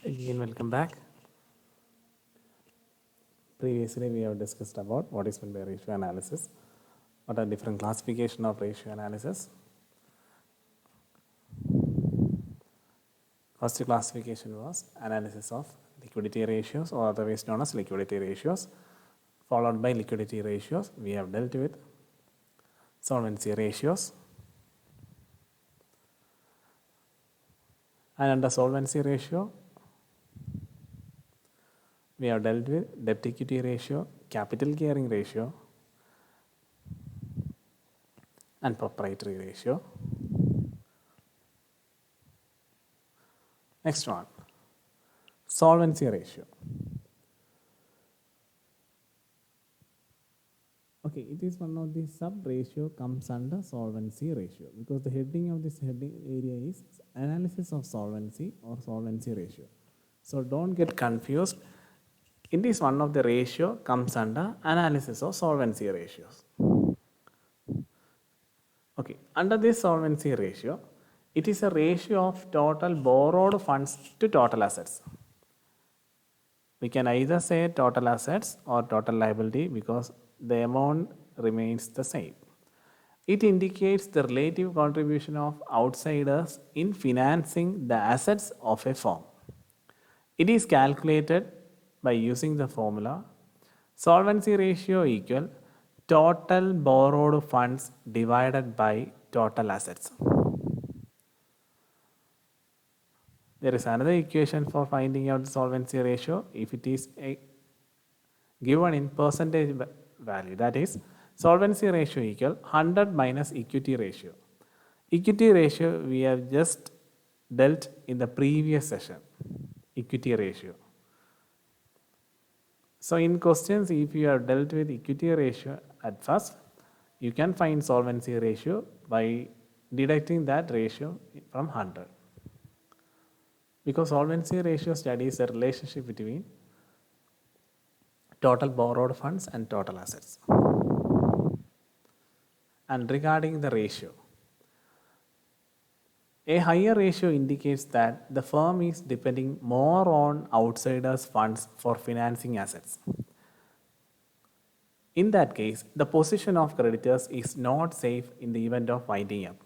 Again, welcome back. Previously, we have discussed about what is meant by ratio analysis, what are different classification of ratio analysis. First classification was analysis of liquidity ratios, or otherwise known as liquidity ratios. Followed by liquidity ratios, we have dealt with solvency ratios. And under solvency ratio, we have dealt with debt equity ratio, capital gearing ratio, and proprietary ratio. Next one, solvency ratio. Okay, it is one of the sub ratio comes under solvency ratio because the heading of this heading area is analysis of solvency or solvency ratio. So don't get confused. It is one of the ratio comes under analysis of solvency ratios. Okay, under this solvency ratio, it is a ratio of total borrowed funds to total assets. We can either say total assets or total liability because the amount remains the same. It indicates the relative contribution of outsiders in financing the assets of a firm. It is calculated by using the formula solvency ratio equal total borrowed funds divided by total assets. There is another equation for finding out the solvency ratio if it is given in percentage value, that is solvency ratio equal 100 minus equity ratio. Equity ratio we have just dealt in the previous session, equity ratio. So in questions, if you have dealt with equity ratio at first, you can find solvency ratio by deducting that ratio from 100. Because solvency ratio studies the relationship between total borrowed funds and total assets. And regarding the ratio, a higher ratio indicates that the firm is depending more on outsiders' funds for financing assets. In that case, the position of creditors is not safe in the event of winding up.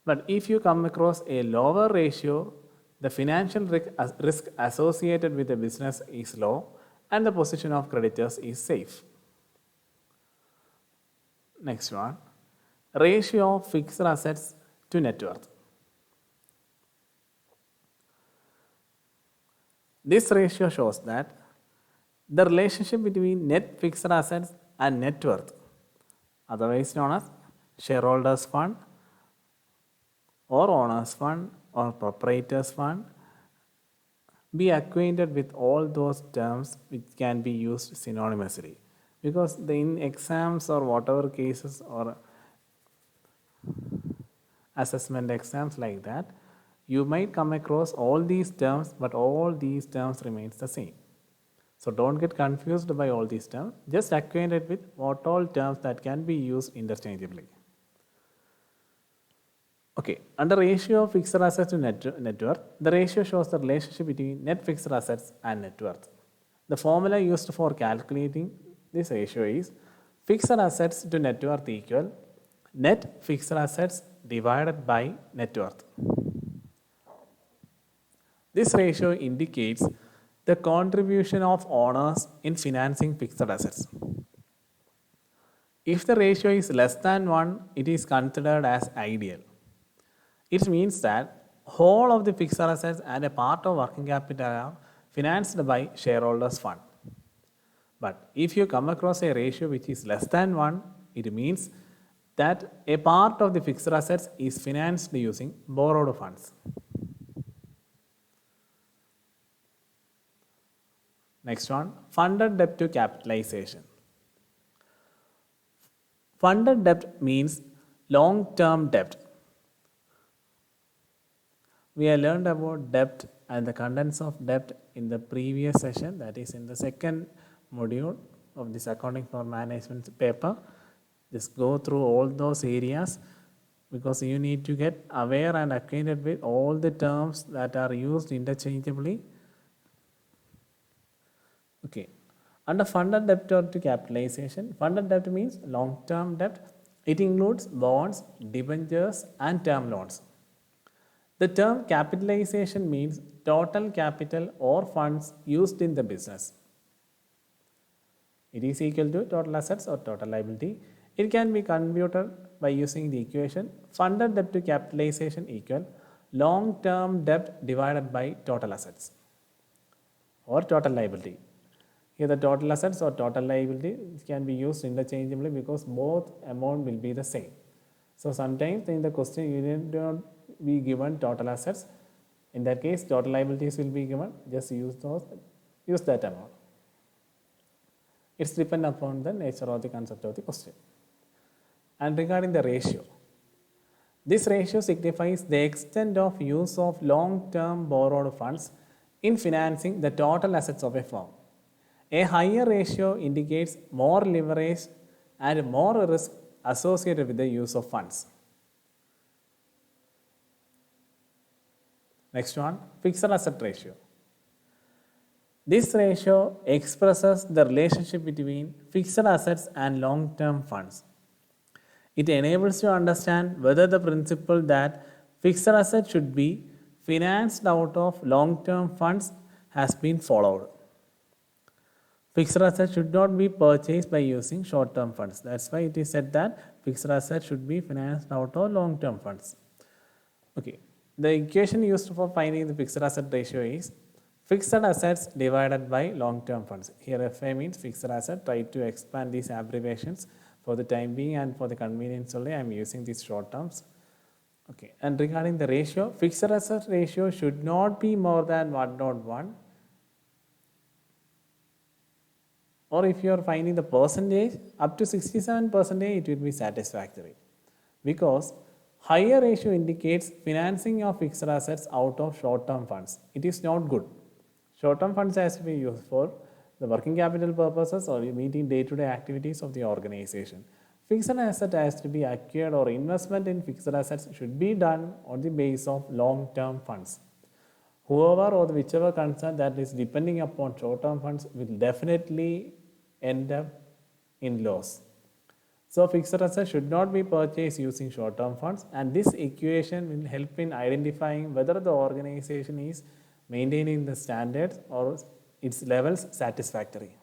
But if you come across a lower ratio, the financial risk associated with the business is low and the position of creditors is safe. Next one, ratio of fixed assets to net worth. This ratio shows that the relationship between net fixed assets and net worth, otherwise known as shareholders fund or owners fund or proprietors fund, be acquainted with all those terms which can be used synonymously, because in exams or whatever cases or assessment exams like that, you might come across all these terms, but all these terms remains the same. So don't get confused by all these terms, just acquainted with what all terms that can be used interchangeably. Okay, under ratio of fixed assets to net worth, the ratio shows the relationship between net fixed assets and net worth. The formula used for calculating this ratio is fixed assets to net worth equal net fixed assets divided by net worth. This ratio indicates the contribution of owners in financing fixed assets. If the ratio is less than 1, it is considered as ideal. It means that whole of the fixed assets and a part of working capital are financed by shareholders fund. But if you come across a ratio which is less than 1, it means that a part of the fixed assets is financed using borrowed funds. Next one, funded debt to capitalization. Funded debt means long-term debt. We have learned about debt and the contents of debt in the previous session, that is in the second module of this accounting for management paper. Just go through all those areas because you need to get aware and acquainted with all the terms that are used interchangeably. Okay. Under funded debt or to capitalization, funded debt means long-term debt. It includes bonds, debentures, and term loans. The term capitalization means total capital or funds used in the business. It is equal to total assets or total liability. It can be computed by using the equation funded debt to capitalization equal long-term debt divided by total assets or total liability. Here the total assets or total liability can be used interchangeably because both amount will be the same. So sometimes in the question you need not be given total assets. In that case total liabilities will be given. Just use that amount. It's dependent upon the nature of the concept of the question. And regarding the ratio, this ratio signifies the extent of use of long-term borrowed funds in financing the total assets of a firm. A higher ratio indicates more leverage and more risk associated with the use of funds. Next one, fixed asset ratio. This ratio expresses the relationship between fixed assets and long-term funds. It enables you to understand whether the principle that fixed assets should be financed out of long-term funds has been followed. Fixed assets should not be purchased by using short-term funds. That's why it is said that fixed assets should be financed out of long-term funds. Okay, the equation used for finding the fixed asset ratio is fixed assets divided by long-term funds. Here FA means fixed asset. Try to expand these abbreviations for the time being and for the convenience only I am using these short terms. Okay, and regarding the ratio, fixed asset ratio should not be more than 1.1. Or if you are finding the percentage up to 67%, it will be satisfactory because higher ratio indicates financing of fixed assets out of short-term funds. It is not good. Short-term funds has to be used for the working capital purposes or meeting day-to-day activities of the organization. Fixed asset has to be acquired or investment in fixed assets should be done on the basis of long-term funds. Whoever or whichever concern that is depending upon short-term funds will definitely end up in loss. So fixed assets should not be purchased using short-term funds, and this equation will help in identifying whether the organization is maintaining the standards or its levels satisfactory.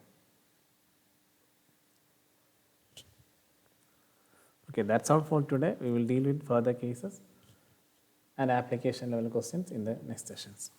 Okay, that's all for today. We will deal with further cases and application level questions in the next sessions.